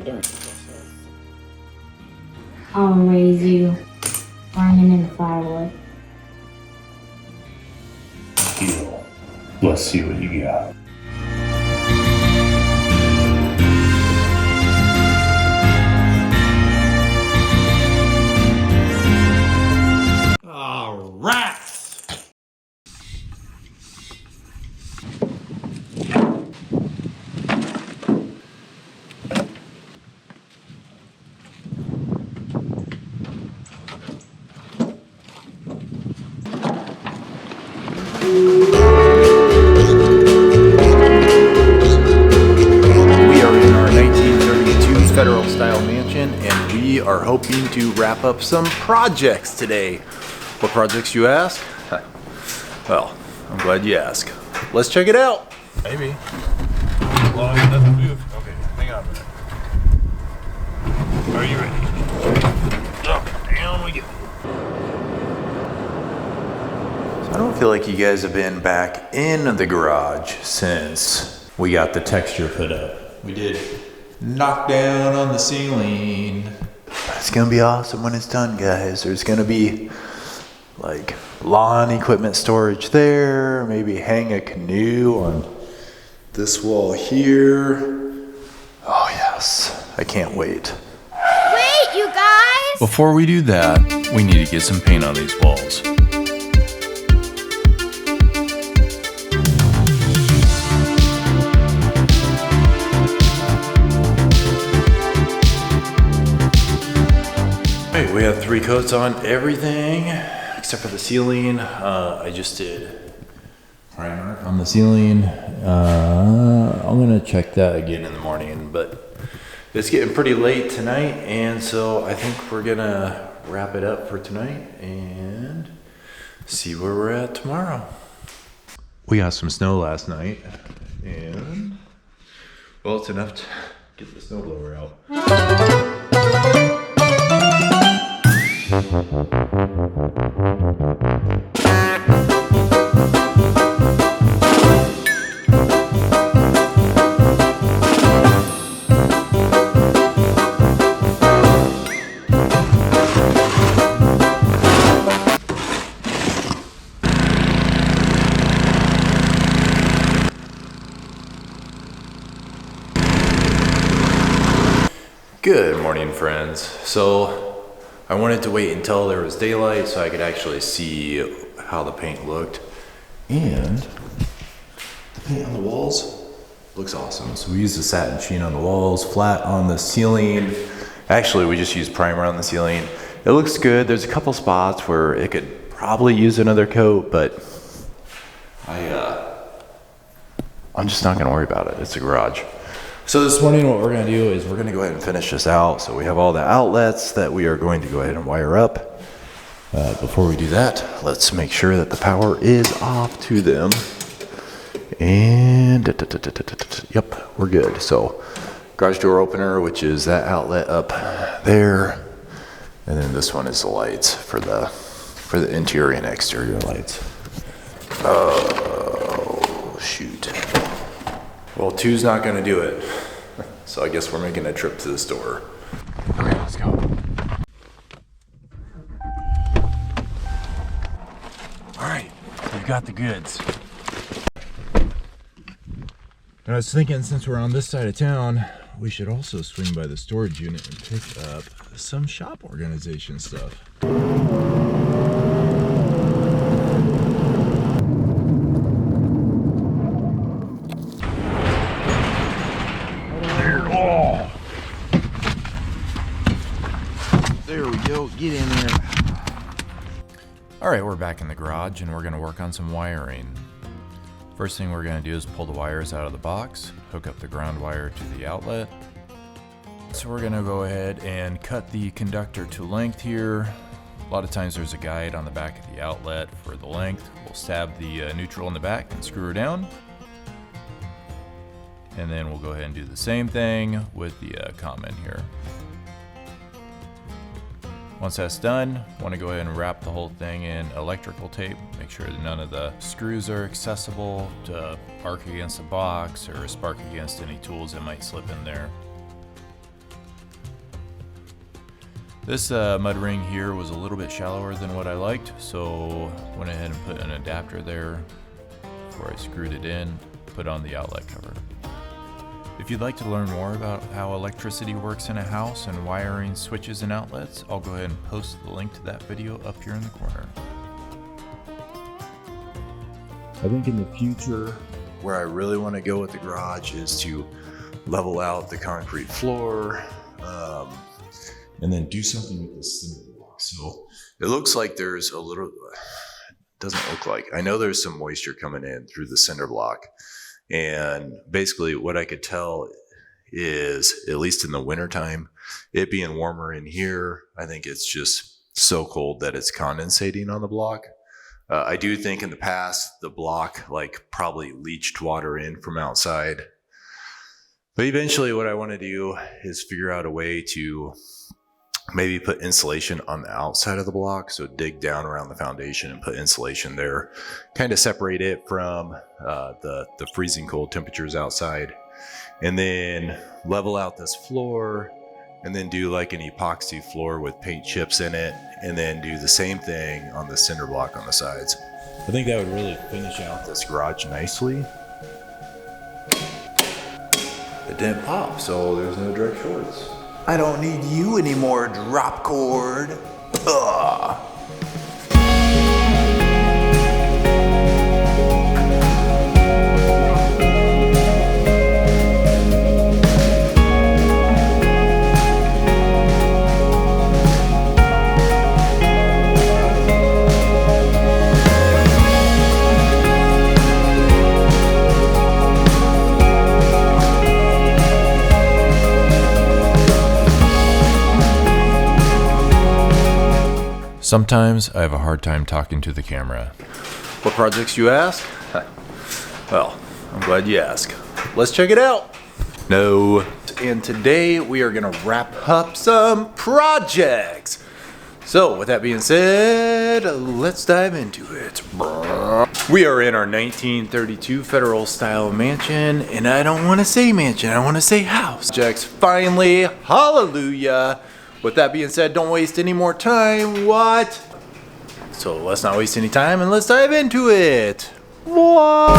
doing the dishes. I'll raise you burning in the firewood. Deal. Let's see what you got. Rats! We are in our 1932 federal-style mansion, and we are hoping to wrap up some projects today. What projects, you ask? Well, I'm glad you asked. Let's check it out. Maybe. As long as it doesn't move. Okay, hang on a minute. Are you ready? Up, down we go. So I don't feel like you guys have been back in the garage since we got the texture put up. We did knock down on the ceiling. It's gonna be awesome when it's done, guys. There's gonna be like lawn equipment storage there, maybe hang a canoe on this wall here. Oh yes, I can't wait. Wait, you guys! Before we do that, we need to get some paint on these walls. Hey, we have 3 coats on everything except for the ceiling. I just did primer on the ceiling. I'm gonna check that again in the morning, but it's getting pretty late tonight, and so I think we're gonna wrap it up for tonight and see where we're at tomorrow. We got some snow last night, and well, it's enough to get the snowblower out. Good morning, friends. So I wanted to wait until there was daylight so I could actually see how the paint looked. And the paint on the walls looks awesome. So we used a satin sheen on the walls, flat on the ceiling. Actually, we just used primer on the ceiling. It looks good. There's a couple spots where it could probably use another coat, but I'm just not gonna worry about it. It's a garage. So this morning what we're gonna do is we're gonna go ahead and finish this out. So we have all the outlets that we are going to go ahead and wire up. Before we do that, let's make sure that the power is off to them. And yep, we're good. So garage door opener, which is that outlet up there. And then this one is the lights for the interior and exterior lights. Oh, shoot. Well, 2's not gonna do it. So I guess we're making a trip to the store. Okay, let's go. All right, we've got the goods. And I was thinking, since we're on this side of town, we should also swing by the storage unit and pick up some shop organization stuff. There we go, get in there. All right, we're back in the garage and we're gonna work on some wiring. First thing we're gonna do is pull the wires out of the box, hook up the ground wire to the outlet. So we're gonna go ahead and cut the conductor to length here. A lot of times there's a guide on the back of the outlet for the length. We'll stab the neutral in the back and screw her down. And then we'll go ahead and do the same thing with the common here. Once that's done, want to go ahead and wrap the whole thing in electrical tape. Make sure that none of the screws are accessible to arc against the box or spark against any tools that might slip in there. This mud ring here was a little bit shallower than what I liked, so went ahead and put an adapter there before I screwed it in, put on the outlet cover. If you'd like to learn more about how electricity works in a house and wiring switches and outlets, I'll go ahead and post the link to that video up here in the corner. I think in the future, where I really want to go with the garage is to level out the concrete floor, and then do something with the cinder block. So it looks like there's a little, doesn't look like, I know there's some moisture coming in through the cinder block. And basically what I could tell is, at least in the wintertime, it being warmer in here, I think it's just so cold that it's condensating on the block. I do think in the past, the block like probably leached water in from outside. But eventually what I want to do is figure out a way to maybe put insulation on the outside of the block. So dig down around the foundation and put insulation there, kind of separate it from the freezing cold temperatures outside, and then level out this floor, and then do like an epoxy floor with paint chips in it, and then do the same thing on the cinder block on the sides. I think that would really finish out this garage nicely. It didn't pop, so there's no direct shorts. I don't need you anymore, drop cord. Ugh. Sometimes I have a hard time talking to the camera. What projects, you ask? Well, I'm glad you asked. Let's check it out. No. And today we are gonna wrap up some projects. So with that being said, let's dive into it. We are in our 1932 Federal style mansion, and I don't want to say mansion, I want to say house. Projects finally, hallelujah. With that being said, don't waste any more time. What? So let's not waste any time and let's dive into it. What?